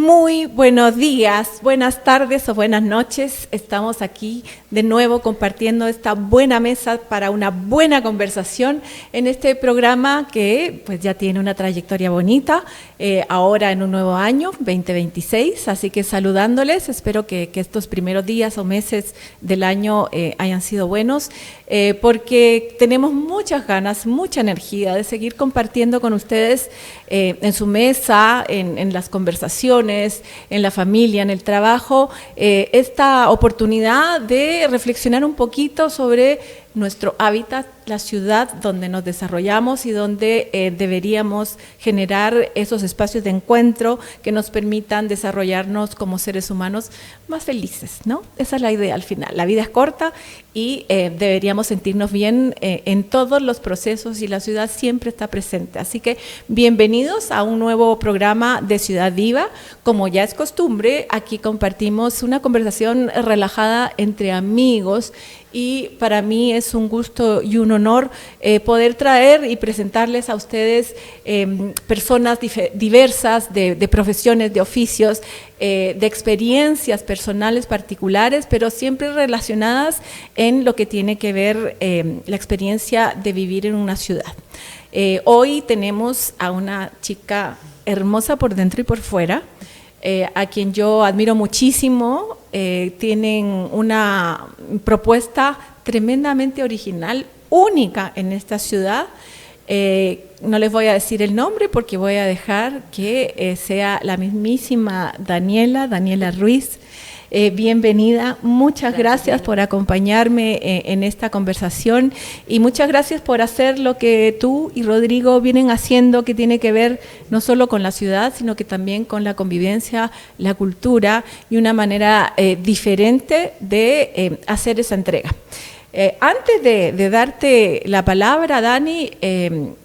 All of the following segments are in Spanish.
Muy buenos días, buenas tardes o buenas noches. Estamos aquí de nuevo compartiendo esta buena mesa para una buena conversación en este programa que pues ya tiene una trayectoria bonita, ahora en un nuevo año, 2026. Así que saludándoles, espero que estos primeros días o meses del año hayan sido buenos, porque tenemos muchas ganas, mucha energía de seguir compartiendo con ustedes en su mesa, en las conversaciones, en la familia, en el trabajo, esta oportunidad de reflexionar un poquito sobre nuestro hábitat, la ciudad donde nos desarrollamos y donde deberíamos generar esos espacios de encuentro que nos permitan desarrollarnos como seres humanos más felices, ¿no? Esa es la idea al final. La vida es corta y deberíamos sentirnos bien en todos los procesos y la ciudad siempre está presente. Así que bienvenidos a un nuevo programa de Ciudad Viva. Como ya es costumbre, aquí compartimos una conversación relajada entre amigos y para mí es un gusto y un honor poder traer y presentarles a ustedes personas diversas de profesiones, de oficios, de experiencias personales particulares, pero siempre relacionadas en lo que tiene que ver la experiencia de vivir en una ciudad. Hoy tenemos a una chica hermosa por dentro y por fuera, a quien yo admiro muchísimo. Tienen una propuesta tremendamente original, única en esta ciudad. No les voy a decir el nombre porque voy a dejar que sea la mismísima Daniela Ruiz. Bienvenida, muchas gracias por acompañarme en esta conversación y muchas gracias por hacer lo que tú y Rodrigo vienen haciendo, que tiene que ver no solo con la ciudad, sino que también con la convivencia, la cultura y una manera diferente de hacer esa entrega. Antes de darte la palabra, Dani,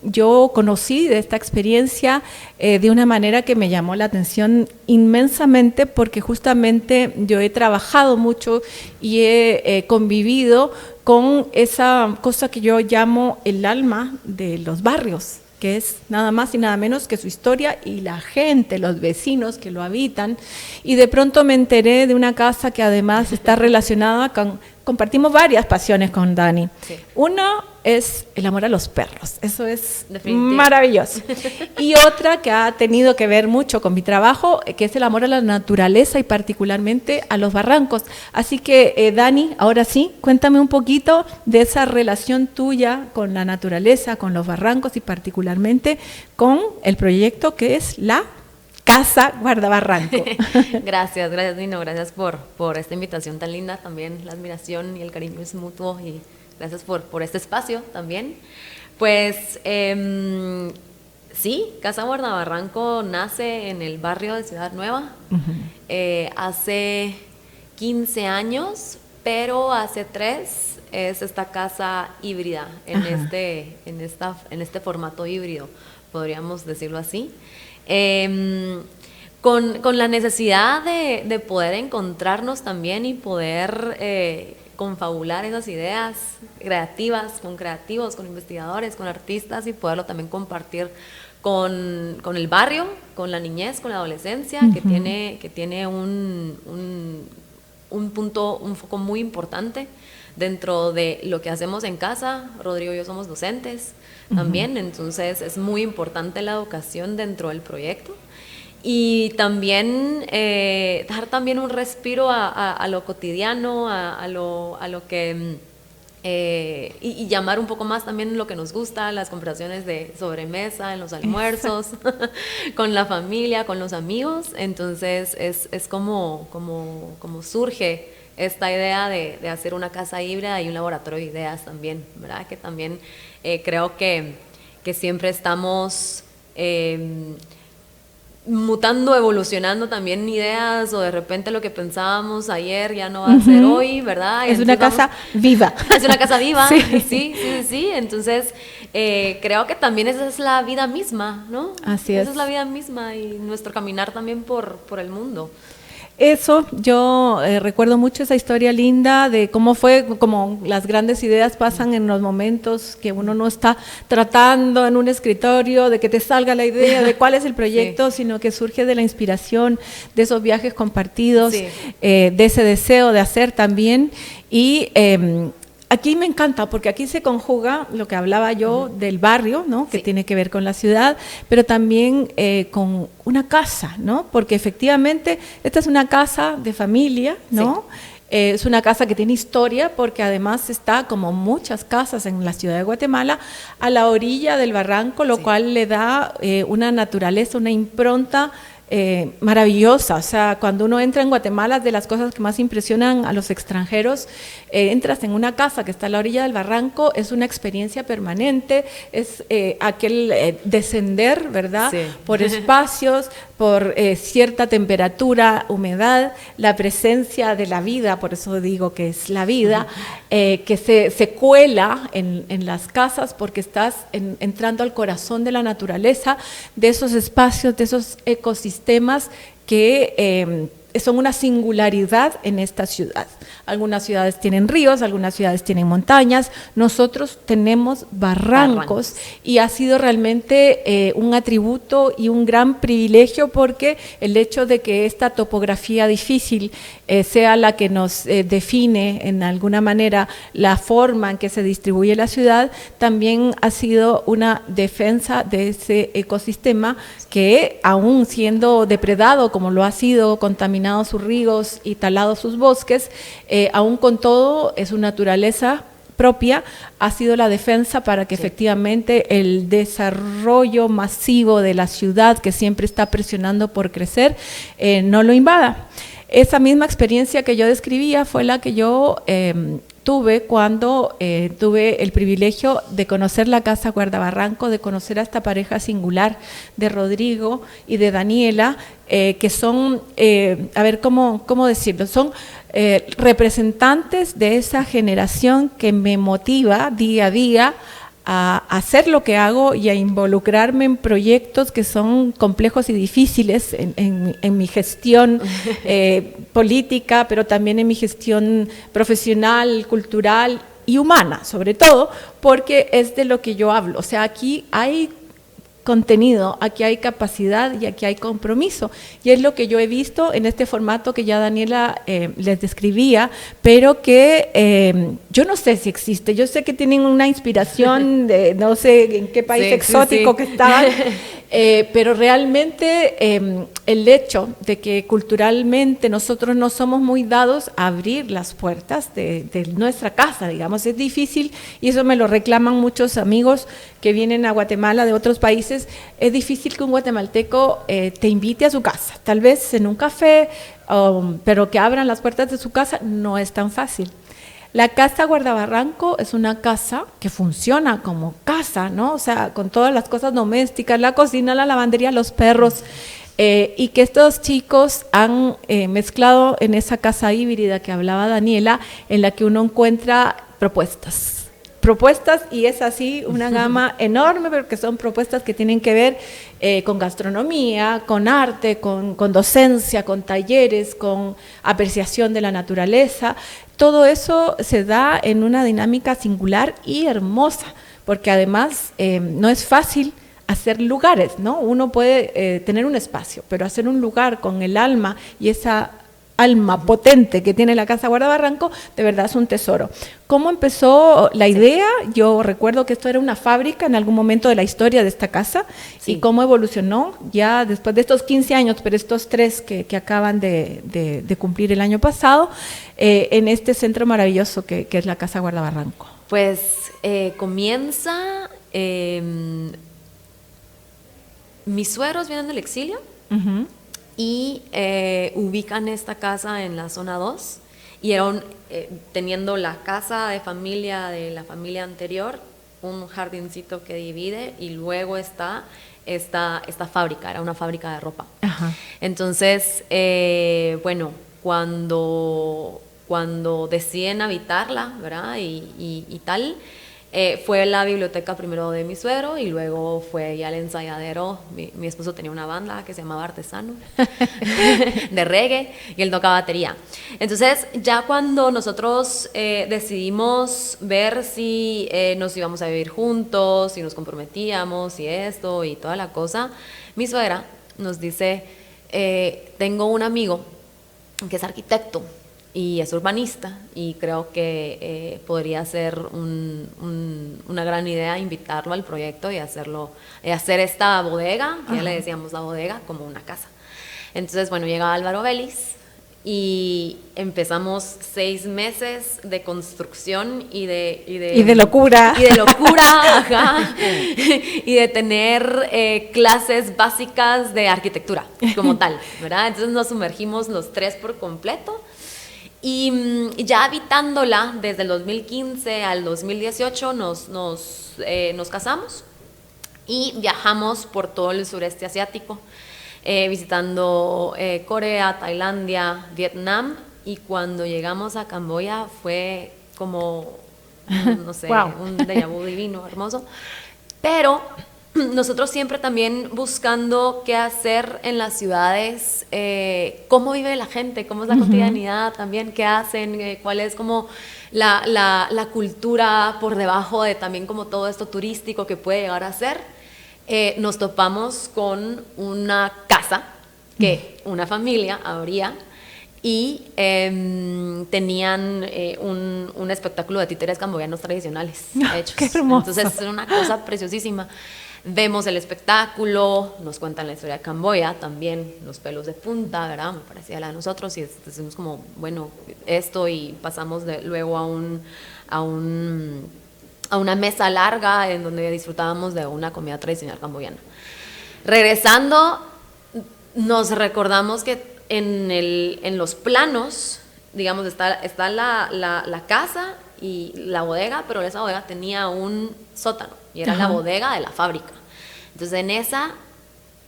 yo conocí de esta experiencia de una manera que me llamó la atención inmensamente, porque justamente yo he trabajado mucho y he convivido con esa cosa que yo llamo el alma de los barrios, que es nada más y nada menos que su historia y la gente, los vecinos que lo habitan. Y de pronto me enteré de una casa que además está relacionada con... Compartimos varias pasiones con Dani. Sí. Uno es el amor a los perros, eso es maravilloso. Y otra que ha tenido que ver mucho con mi trabajo, que es el amor a la naturaleza y particularmente a los barrancos. Así que, Dani, ahora sí, cuéntame un poquito de esa relación tuya con la naturaleza, con los barrancos y particularmente con el proyecto que es la Casa Guardabarranco. Gracias Nino, gracias por esta invitación tan linda, también la admiración y el cariño es mutuo y gracias por este espacio también. Pues sí, Casa Guardabarranco nace en el barrio de Ciudad Nueva, hace 15 años, pero hace 3 es esta casa híbrida, en este formato híbrido, podríamos decirlo así. Con la necesidad de poder encontrarnos también y poder confabular esas ideas creativas, con creativos, con investigadores, con artistas y poderlo también compartir con el barrio, con la niñez, con la adolescencia, que tiene un foco muy importante dentro de lo que hacemos en casa. Rodrigo y yo somos docentes también, entonces es muy importante la educación dentro del proyecto y también dar también un respiro a lo cotidiano, a lo que y llamar un poco más también lo que nos gusta, las conversaciones de sobremesa, en los almuerzos, con la familia, con los amigos. Entonces es como surge esta idea de hacer una casa híbrida y un laboratorio de ideas también, ¿verdad? Que también creo que siempre estamos mutando, evolucionando también ideas, o de repente lo que pensábamos ayer ya no va a ser hoy, ¿verdad? Es una casa viva. Es una casa viva, sí. Entonces, creo que también esa es la vida misma, ¿no? Así es. Esa es la vida misma y nuestro caminar también por el mundo. eso, yo recuerdo mucho esa historia linda de cómo fue, como las grandes ideas pasan en los momentos que uno no está tratando en un escritorio, de que te salga la idea de cuál es el proyecto, sí, sino que surge de la inspiración, de esos viajes compartidos, sí, de ese deseo de hacer también. Y aquí me encanta porque aquí se conjuga lo que hablaba yo del barrio, ¿no? Que sí, tiene que ver con la ciudad, pero también con una casa, ¿no? Porque efectivamente esta es una casa de familia, ¿no? Sí. Es una casa que tiene historia porque además está, como muchas casas en la ciudad de Guatemala, a la orilla del barranco, lo sí, cual le da una naturaleza, una impronta maravillosa. O sea, cuando uno entra en Guatemala, de las cosas que más impresionan a los extranjeros, entras en una casa que está a la orilla del barranco, es una experiencia permanente, es aquel descender, ¿verdad? Sí. Por espacios, por cierta temperatura, humedad, la presencia de la vida, por eso digo que es la vida, que se cuela en las casas porque estás entrando al corazón de la naturaleza, de esos espacios, de esos ecosistemas que son una singularidad en esta ciudad. Algunas ciudades tienen ríos, algunas ciudades tienen montañas, nosotros tenemos barrancos. Y ha sido realmente un atributo y un gran privilegio porque el hecho de que esta topografía difícil sea la que nos define en alguna manera la forma en que se distribuye la ciudad, también ha sido una defensa de ese ecosistema que, aún siendo depredado como lo ha sido, contaminado sus ríos y talado sus bosques, aún con todo su naturaleza propia ha sido la defensa para que sí, efectivamente el desarrollo masivo de la ciudad, que siempre está presionando por crecer, no lo invada. Esa misma experiencia que yo describía fue la que yo tuve cuando tuve el privilegio de conocer la Casa Guardabarranco, de conocer a esta pareja singular de Rodrigo y de Daniela, que son, a ver, ¿cómo decirlo? Son representantes de esa generación que me motiva día a día a hacer lo que hago y a involucrarme en proyectos que son complejos y difíciles en mi gestión política, pero también en mi gestión profesional, cultural y humana, sobre todo, porque es de lo que yo hablo. O sea, aquí hay contenido, aquí hay capacidad y aquí hay compromiso. Y es lo que yo he visto en este formato que ya Daniela les describía, pero que yo no sé si existe. Yo sé que tienen una inspiración de no sé en qué país exótico que estaban, pero realmente el hecho de que culturalmente nosotros no somos muy dados a abrir las puertas de nuestra casa, digamos, es difícil, y eso me lo reclaman muchos amigos que vienen a Guatemala de otros países. Es difícil que un guatemalteco te invite a su casa, tal vez en un café, pero que abran las puertas de su casa no es tan fácil. La Casa Guardabarranco es una casa que funciona como casa, ¿no? O sea, con todas las cosas domésticas, la cocina, la lavandería, los perros, y que estos chicos han mezclado en esa casa híbrida que hablaba Daniela, en la que uno encuentra propuestas, y es así una gama enorme, porque son propuestas que tienen que ver con gastronomía, con arte, con docencia, con talleres, con apreciación de la naturaleza. Todo eso se da en una dinámica singular y hermosa, porque además no es fácil hacer lugares, ¿no? Uno puede tener un espacio, pero hacer un lugar con el alma y esa alma potente que tiene la Casa Guardabarranco, de verdad es un tesoro. ¿Cómo empezó la idea? Yo recuerdo que esto era una fábrica en algún momento de la historia de esta casa, sí, y cómo evolucionó ya después de estos 15 años, pero estos 3 que acaban de cumplir el año pasado, en este centro maravilloso que es la Casa Guardabarranco. Pues comienza, mis suegros vienen del exilio, uh-huh, y ubican esta casa en la zona 2, y era teniendo la casa de familia de la familia anterior, un jardincito que divide, y luego está esta fábrica, era una fábrica de ropa. Ajá. Entonces, bueno, cuando deciden habitarla, ¿verdad? Y tal, Fue la biblioteca primero de mi suegro y luego fue ya el ensayadero. Mi esposo tenía una banda que se llamaba Artesano de reggae y él tocaba batería. Entonces ya cuando nosotros decidimos ver si nos íbamos a vivir juntos, si nos comprometíamos y esto y toda la cosa, mi suegra nos dice, tengo un amigo que es arquitecto y es urbanista y creo que podría ser una gran idea invitarlo al proyecto y hacer esta bodega, que ya le decíamos la bodega, como una casa. Entonces, bueno, llega Álvaro Vélez y empezamos 6 meses de construcción y de locura. Y de locura, ajá, y de tener clases básicas de arquitectura como tal, ¿verdad? Entonces nos sumergimos los 3 por completo. Y ya habitándola desde el 2015 al 2018 nos casamos y viajamos por todo el sureste asiático, visitando Corea, Tailandia, Vietnam, y cuando llegamos a Camboya fue como, no sé, wow, un déjà vu divino, hermoso. Pero nosotros siempre también buscando qué hacer en las ciudades, cómo vive la gente, cómo es la cotidianidad también, qué hacen, cuál es como la cultura por debajo de también como todo esto turístico que puede llegar a ser. Nos topamos con una casa que una familia abría y tenían un espectáculo de títeres camboyanos tradicionales hechos. ¡Qué hermoso! Entonces es una cosa preciosísima. Vemos el espectáculo, nos cuentan la historia de Camboya, también los pelos de punta, ¿verdad? Me parecía la de nosotros y decimos como, bueno, esto, y pasamos luego a una mesa larga en donde disfrutábamos de una comida tradicional camboyana. Regresando, nos recordamos que en los planos, digamos, está la casa y la bodega, pero esa bodega tenía un sótano y era la bodega de la fábrica. Entonces en esa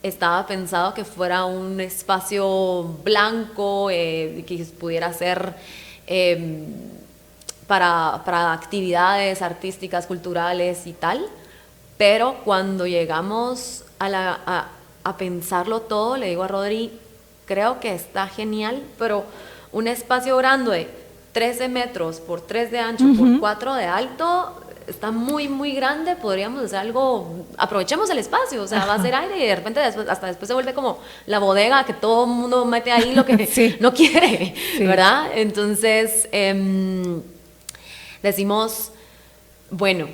estaba pensado que fuera un espacio blanco que pudiera ser para actividades artísticas, culturales y tal, pero cuando llegamos a pensarlo todo, le digo a Rodri, creo que está genial, pero un espacio grande de 13 metros por 3 de ancho por 4 de alto está muy, muy grande. Podríamos hacer algo, aprovechemos el espacio, o sea, va a ser aire y de repente hasta después se vuelve como la bodega que todo el mundo mete ahí lo que no quiere, ¿verdad? Entonces decimos, bueno,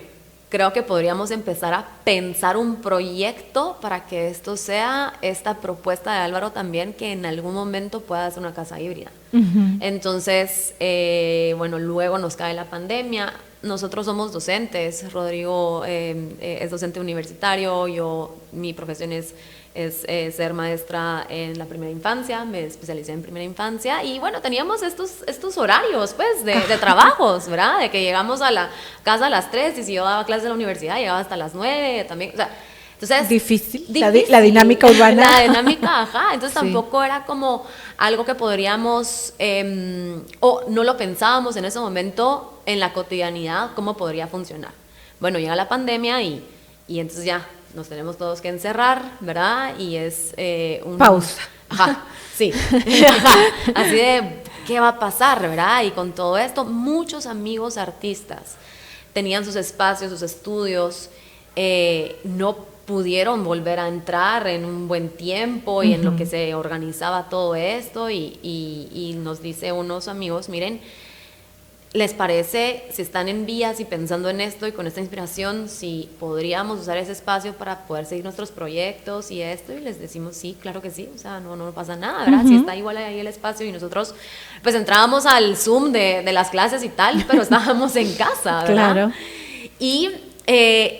creo que podríamos empezar a pensar un proyecto para que esto sea esta propuesta de Álvaro también, que en algún momento pueda ser una casa híbrida. Entonces, bueno, luego nos cae la pandemia. Nosotros somos docentes. Rodrigo es docente universitario. Mi profesión es ser maestra en la primera infancia. Me especialicé en primera infancia y bueno, teníamos estos horarios pues de trabajos, ¿verdad? De que llegamos a la casa a las 3 y si yo daba clases en la universidad llegaba hasta las 9 también, o sea, entonces difícil. La dinámica urbana, la dinámica, ajá, entonces tampoco era como algo que podríamos o no lo pensábamos en ese momento en la cotidianidad cómo podría funcionar. Bueno, llega la pandemia y entonces ya nos tenemos todos que encerrar, ¿verdad? Y es pausa. Ajá, sí. Ajá. Así de, ¿qué va a pasar, verdad? Y con todo esto, muchos amigos artistas tenían sus espacios, sus estudios, no pudieron volver a entrar en un buen tiempo y en lo que se organizaba todo esto y nos dice unos amigos, miren, ¿les parece, si están en vías y pensando en esto y con esta inspiración, si podríamos usar ese espacio para poder seguir nuestros proyectos y esto? Y les decimos, sí, claro que sí, o sea, no pasa nada, ¿verdad? Si está igual ahí el espacio y nosotros, pues entrábamos al Zoom de las clases y tal, pero estábamos en casa, ¿verdad? Claro. Y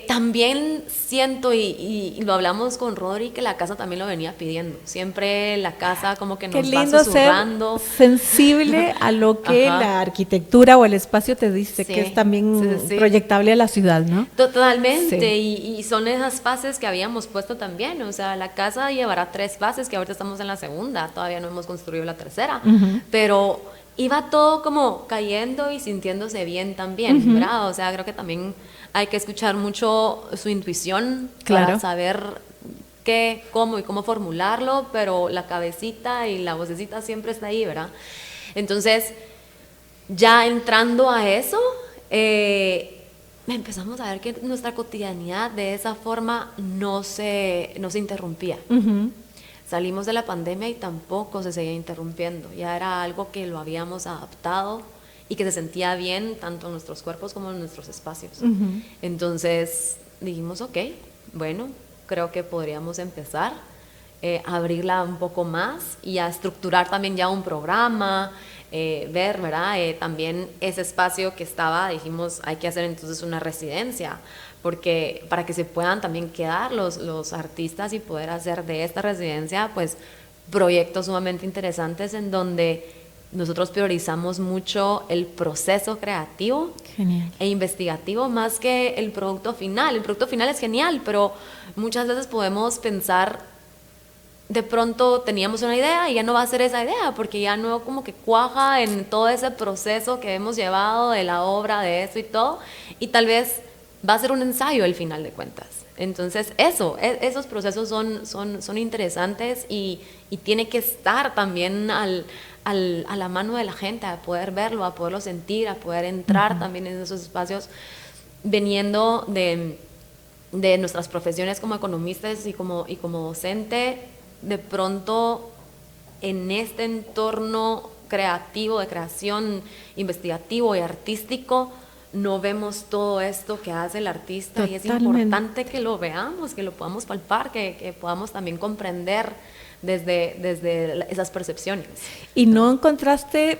también siento y lo hablamos con Rodri, que la casa también lo venía pidiendo. Siempre la casa como que nos Qué va lindo susurrando. ser sensible a lo que la arquitectura o el espacio te dice, que es también proyectable a la ciudad, ¿no? Totalmente, y son esas fases que habíamos puesto también. O sea, la casa llevará 3 fases, que ahorita estamos en la segunda, todavía no hemos construido la tercera, pero iba todo como cayendo y sintiéndose bien también, ¿verdad? O sea, creo que también hay que escuchar mucho su intuición para saber qué, cómo y cómo formularlo, pero la cabecita y la vocecita siempre está ahí, ¿verdad? Entonces, ya entrando a eso, empezamos a ver que nuestra cotidianidad de esa forma no se interrumpía. Salimos de la pandemia y tampoco se seguía interrumpiendo. Ya era algo que lo habíamos adaptado y que se sentía bien tanto en nuestros cuerpos como en nuestros espacios. Entonces dijimos, ok, bueno, creo que podríamos empezar a abrirla un poco más y a estructurar también ya un programa, ver, ¿verdad? También ese espacio que estaba, dijimos, hay que hacer entonces una residencia, porque para que se puedan también quedar los artistas y poder hacer de esta residencia, pues, proyectos sumamente interesantes en donde nosotros priorizamos mucho el proceso creativo e investigativo más que el producto final. El producto final es genial, pero muchas veces podemos pensar, de pronto teníamos una idea y ya no va a ser esa idea, porque ya no como que cuaja en todo ese proceso que hemos llevado de la obra, de eso y todo, y tal vez va a ser un ensayo al final de cuentas. Entonces esos procesos son interesantes y tiene que estar también a la mano de la gente, a poder verlo, a poderlo sentir, a poder entrar también en esos espacios, viniendo de nuestras profesiones como economistas y como docente. De pronto en este entorno creativo, de creación, investigativo y artístico, no vemos todo esto que hace el artista. Totalmente. Y es importante que lo veamos, que lo podamos palpar, que podamos también comprender desde esas percepciones. ¿Y no encontraste,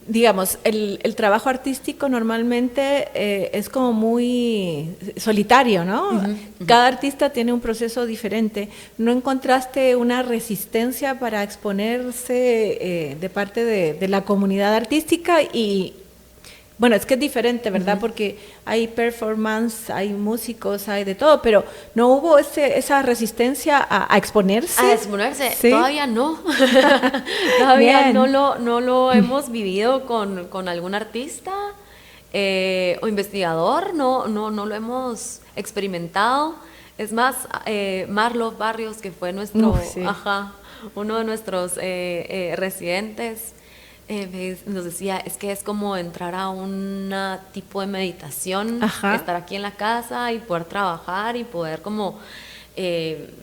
digamos, el trabajo artístico normalmente es como muy solitario, ¿no? Cada artista tiene un proceso diferente. ¿No encontraste una resistencia para exponerse de parte de la comunidad artística? Y bueno, es que es diferente, ¿verdad? Porque hay performance, hay músicos, hay de todo, pero ¿no hubo esa resistencia a exponerse? A exponerse, ¿sí? Todavía no. Todavía no lo hemos vivido con algún artista o investigador, no lo hemos experimentado. Es más, Marlo Barrios, que fue uno de nuestros residentes, nos decía, es que es como entrar a un tipo de meditación, estar aquí en la casa y poder trabajar y poder como,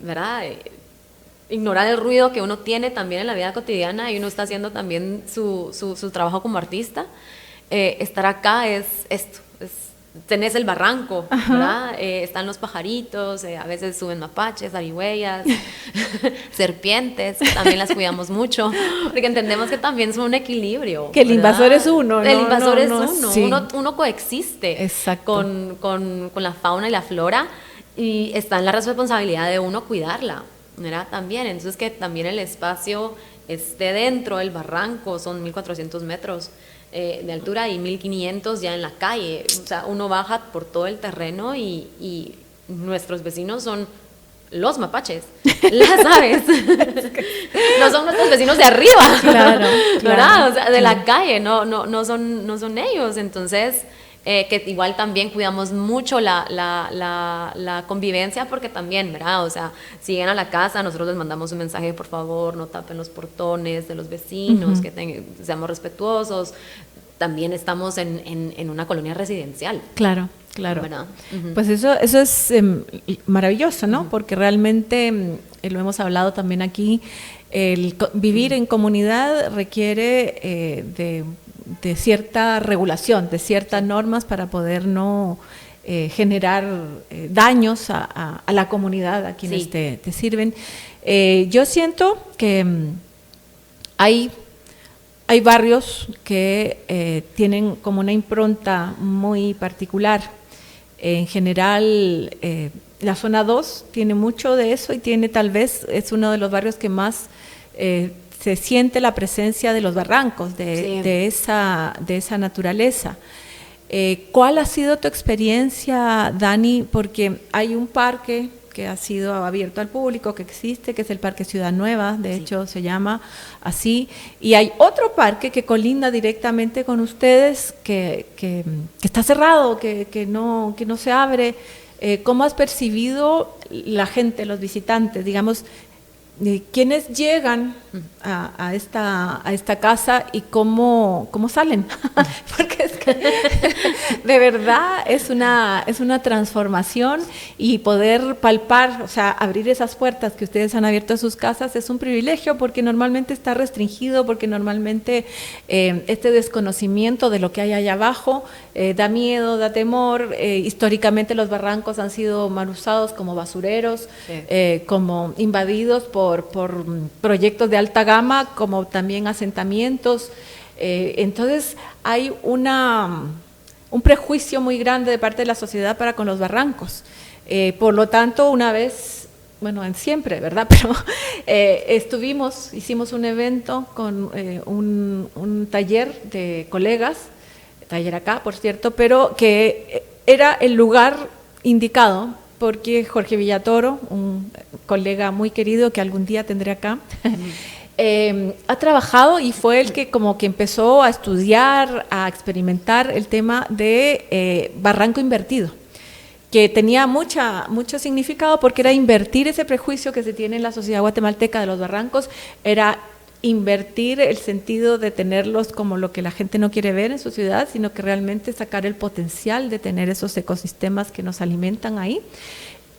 ¿verdad? Ignorar el ruido que uno tiene también en la vida cotidiana, y uno está haciendo también su trabajo como artista. Estar acá es esto, tenés el barranco, ¿verdad? Están los pajaritos, a veces suben mapaches, zarigüeyas, serpientes, que también las cuidamos mucho, porque entendemos que también son un equilibrio. Que el invasor es uno, ¿no? El invasor es uno, sí. uno coexiste con la fauna y la flora, y está en la responsabilidad de uno cuidarla, ¿verdad? También, entonces que también el espacio esté dentro del barranco, son 1.400 metros de altura y 1.500 ya en la calle. O sea, uno baja por todo el terreno y nuestros vecinos son los mapaches, las aves. No son nuestros vecinos de arriba, ¿verdad? O sea, de la calle, no son ellos. Entonces, que igual también cuidamos mucho la convivencia, porque también, ¿verdad? O sea, si llegan a la casa, nosotros les mandamos un mensaje: por favor, no tapen los portones de los vecinos, que seamos respetuosos. También estamos en una colonia residencial. Claro. Pues eso es maravilloso, ¿no? Porque realmente, lo hemos hablado también aquí, el vivir en comunidad requiere de cierta regulación, de ciertas normas para poder no generar daños a la comunidad, a quienes te sirven. Yo siento que hay barrios que tienen como una impronta muy particular. En general, la zona 2 tiene mucho de eso y tiene tal vez, es uno de los barrios que más se siente la presencia de los barrancos, de esa naturaleza. ¿Cuál ha sido tu experiencia, Dani? Porque hay un parque que ha sido abierto al público, que existe, que es el Parque Ciudad Nueva, de hecho se llama así, y hay otro parque que colinda directamente con ustedes, que está cerrado, que no se abre. ¿Cómo has percibido la gente, los visitantes, digamos, quiénes llegan a esta casa y cómo salen? Porque es que de verdad es una transformación, y poder palpar, o sea, abrir esas puertas que ustedes han abierto a sus casas es un privilegio, porque normalmente está restringido, porque normalmente este desconocimiento de lo que hay allá abajo da miedo, da temor. Históricamente los barrancos han sido mal usados como basureros, como invadidos por proyectos de alta gama, como también asentamientos. Entonces hay un prejuicio muy grande de parte de la sociedad para con los barrancos. Por lo tanto, una vez, bueno, en siempre, ¿verdad? Pero hicimos un evento con un taller de colegas, taller acá, por cierto, pero que era el lugar indicado, porque Jorge Villatoro, un colega muy querido que algún día tendré acá, ha trabajado y fue el que como que empezó a estudiar, a experimentar el tema de barranco invertido, que tenía mucho significado, porque era invertir ese prejuicio que se tiene en la sociedad guatemalteca de los barrancos, era invertir el sentido de tenerlos como lo que la gente no quiere ver en su ciudad, sino que realmente sacar el potencial de tener esos ecosistemas que nos alimentan ahí.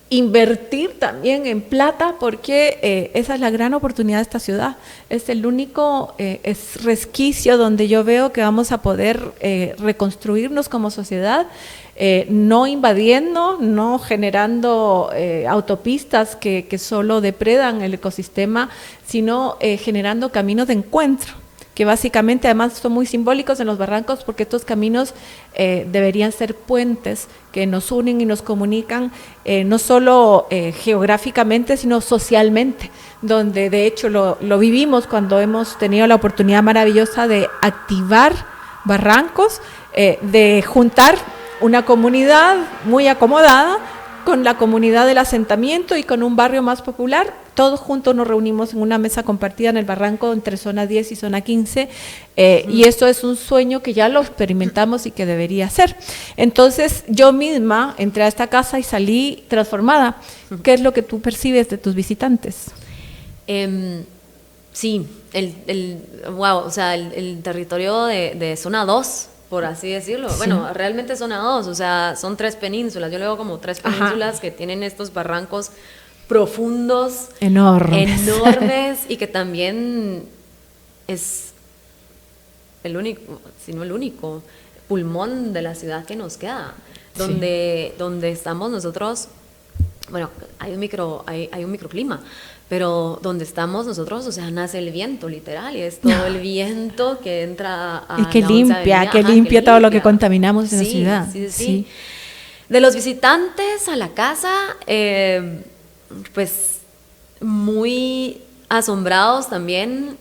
Invertir también en plata, porque esa es la gran oportunidad de esta ciudad. Es el único resquicio donde yo veo que vamos a poder reconstruirnos como sociedad, no invadiendo, no generando autopistas que solo depredan el ecosistema, sino generando caminos de encuentro, que básicamente además son muy simbólicos en los barrancos, porque estos caminos deberían ser puentes que nos unen y nos comunican, no solo geográficamente, sino socialmente, donde de hecho lo vivimos cuando hemos tenido la oportunidad maravillosa de activar barrancos, de juntar una comunidad muy acomodada con la comunidad del asentamiento y con un barrio más popular. Todos juntos nos reunimos en una mesa compartida en el barranco entre zona 10 y zona 15, y esto es un sueño que ya lo experimentamos y que debería ser. Entonces yo misma entré a esta casa y salí transformada. ¿Qué es lo que tú percibes de tus visitantes? Sí, wow, o sea, el territorio de zona 2, por así decirlo. Sí. Bueno, realmente zona 2, o sea, son 3 penínsulas. Yo le veo como 3 penínsulas que tienen estos barrancos profundos, enormes, y que también es el único, si no el único, pulmón de la ciudad que nos queda, donde estamos nosotros. Bueno, hay un microclima, pero donde estamos nosotros, o sea, nace el viento, literal, y es todo el viento que entra a y que limpia todo lo que contaminamos en la ciudad. Sí. De los visitantes a la casa, pues muy asombrados también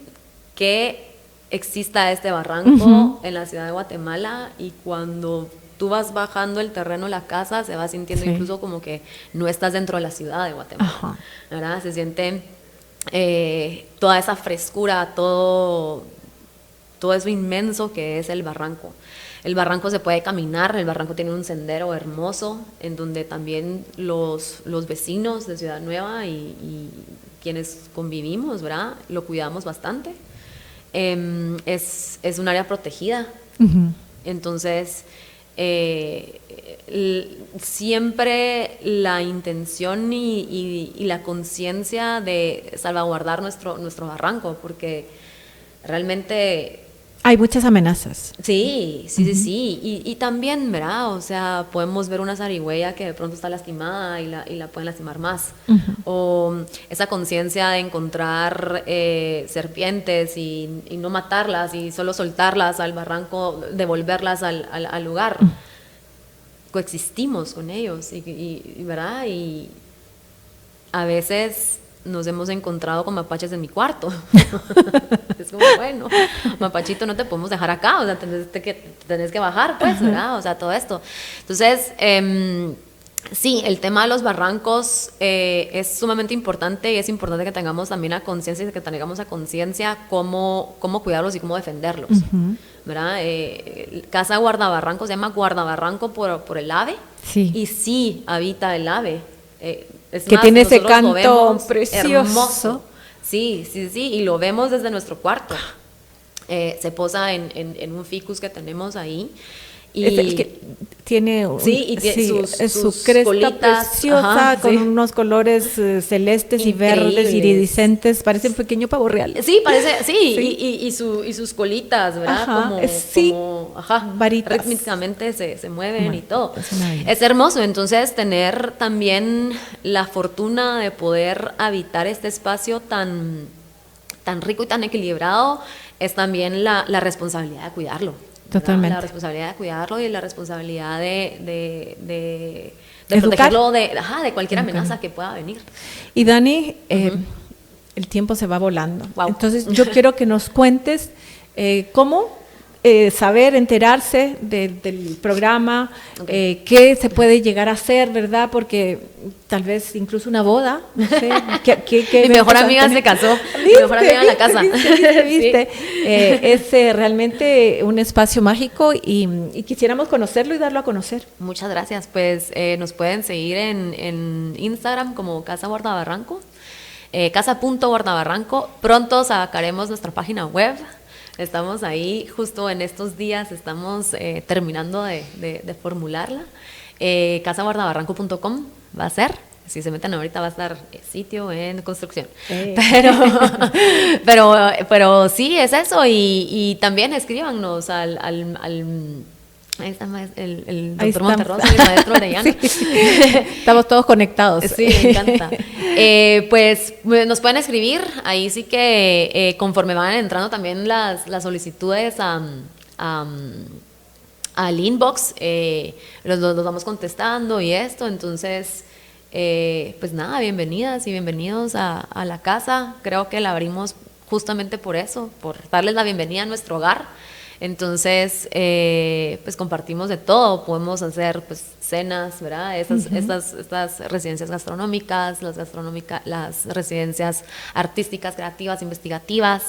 que exista este barranco en la ciudad de Guatemala, y cuando tú vas bajando el terreno, la casa, se va sintiendo incluso como que no estás dentro de la ciudad de Guatemala, ¿verdad? Se siente toda esa frescura, todo eso inmenso que es el barranco. El barranco se puede caminar, el barranco tiene un sendero hermoso en donde también los vecinos de Ciudad Nueva y quienes convivimos, ¿verdad?, lo cuidamos bastante. Es un área protegida, entonces siempre la intención y la conciencia de salvaguardar nuestro barranco, porque realmente hay muchas amenazas. Sí. Y también, ¿verdad? O sea, podemos ver una zarigüeya que de pronto está lastimada y la pueden lastimar más. O esa conciencia de encontrar serpientes y no matarlas y solo soltarlas al barranco, devolverlas al lugar. coexistimos con ellos ¿verdad? Y a veces nos hemos encontrado con mapaches en mi cuarto. Es como, bueno, mapachito, no te podemos dejar acá, o sea, tenés que bajar, pues, ¿verdad? O sea, todo esto. Entonces, sí, el tema de los barrancos es sumamente importante, y es importante que tengamos también la conciencia, y que tengamos a conciencia cómo cuidarlos y cómo defenderlos, ¿verdad? Casa Guardabarranco se llama Guardabarranco por el ave, sí. Y sí habita el ave. Que tiene ese canto precioso. Hermoso. Sí, y lo vemos desde nuestro cuarto. Se posa en un ficus que tenemos ahí. Y es que tiene, sus cresta colitas, preciosa, con unos colores celestes y verdes iridiscentes, parece un pequeño pavo real. Sí, parece, y sus colitas, ¿verdad? Varitas. Rítmicamente se mueven y todo. Es hermoso. Entonces, tener también la fortuna de poder habitar este espacio tan rico y tan equilibrado es también la responsabilidad de cuidarlo. Totalmente. La responsabilidad de cuidarlo y la responsabilidad de educar, protegerlo de cualquier amenaza que pueda venir. Y Dani, el tiempo se va volando. Wow. Entonces yo quiero que nos cuentes cómo saber, enterarse del programa, qué se puede llegar a hacer, ¿verdad? Porque tal vez incluso una boda, no sé. Mi mejor amiga se casó, mi mejor amiga en la casa. ¿Viste? Es realmente un espacio mágico y quisiéramos conocerlo y darlo a conocer. Muchas gracias. Pues nos pueden seguir en Instagram como Casa Guardabarranco, casa.guardabarranco. Pronto sacaremos nuestra página web. Estamos ahí, justo en estos días estamos terminando de formularla. Casaguardabarranco.com va a ser. Si se meten ahorita va a estar el sitio en construcción. Pero sí, es eso. Y también escríbanos al ahí está el doctor Monterrosa, mi maestro Orellana. Sí. Estamos todos conectados. Sí, me encanta. Pues nos pueden escribir, ahí sí que conforme van entrando también las solicitudes al inbox, los vamos contestando y esto, entonces pues nada, bienvenidas y bienvenidos a la casa. Creo que la abrimos justamente por eso, por darles la bienvenida a nuestro hogar. Entonces, pues compartimos de todo, podemos hacer pues cenas, ¿verdad? Estas residencias gastronómicas, las residencias artísticas, creativas, investigativas.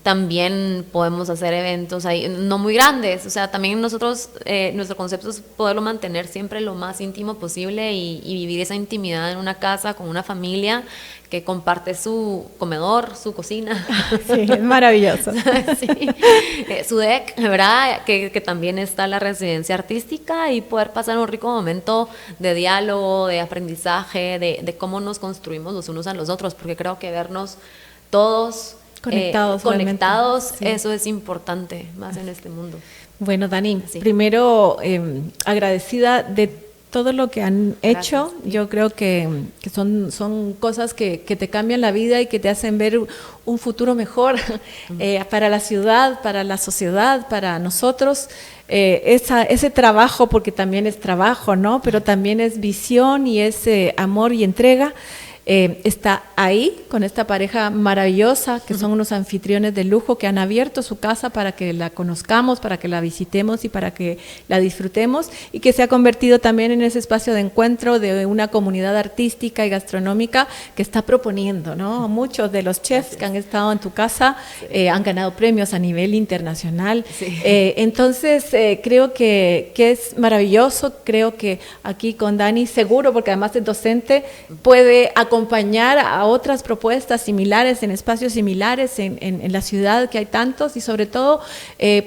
También podemos hacer eventos ahí, no muy grandes, o sea, también nosotros, nuestro concepto es poderlo mantener siempre lo más íntimo posible y vivir esa intimidad en una casa con una familia que comparte su comedor, su cocina. Sí, es maravilloso. Sí. Su deck, ¿verdad? Que también está la residencia artística y poder pasar un rico momento de diálogo, de aprendizaje, de cómo nos construimos los unos a los otros, porque creo que vernos todos conectados, sí. Eso es importante, más en este mundo. Bueno, Dani, sí. Primero agradecida de todo lo que han hecho. Gracias, sí. Yo creo que son cosas que te cambian la vida y que te hacen ver un futuro mejor para la ciudad, para la sociedad, para nosotros. Ese trabajo, porque también es trabajo, ¿no? Pero también es visión y es amor y entrega. Está ahí con esta pareja maravillosa que son unos anfitriones de lujo que han abierto su casa para que la conozcamos, para que la visitemos y para que la disfrutemos, y que se ha convertido también en ese espacio de encuentro de una comunidad artística y gastronómica que está proponiendo, ¿no? Muchos de los chefs que han estado en tu casa han ganado premios a nivel internacional. Sí. Entonces creo que es maravilloso. Creo que aquí con Dani, seguro, porque además es docente, puede acompañar a otras propuestas similares en espacios similares en la ciudad, que hay tantos, y sobre todo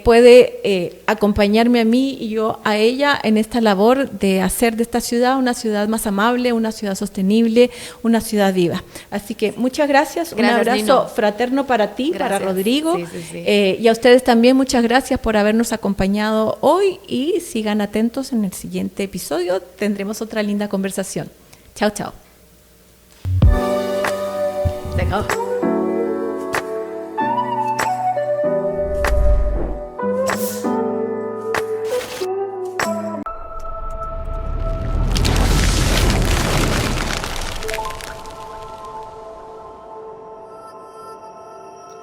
puede acompañarme a mí y yo a ella en esta labor de hacer de esta ciudad una ciudad más amable, una ciudad sostenible, una ciudad viva. Así que muchas gracias, un abrazo Nino. Fraterno para ti, gracias. Para Rodrigo, sí. Y a ustedes también muchas gracias por habernos acompañado hoy, y sigan atentos, en el siguiente episodio tendremos otra linda conversación. Chao, chao. Se acabó.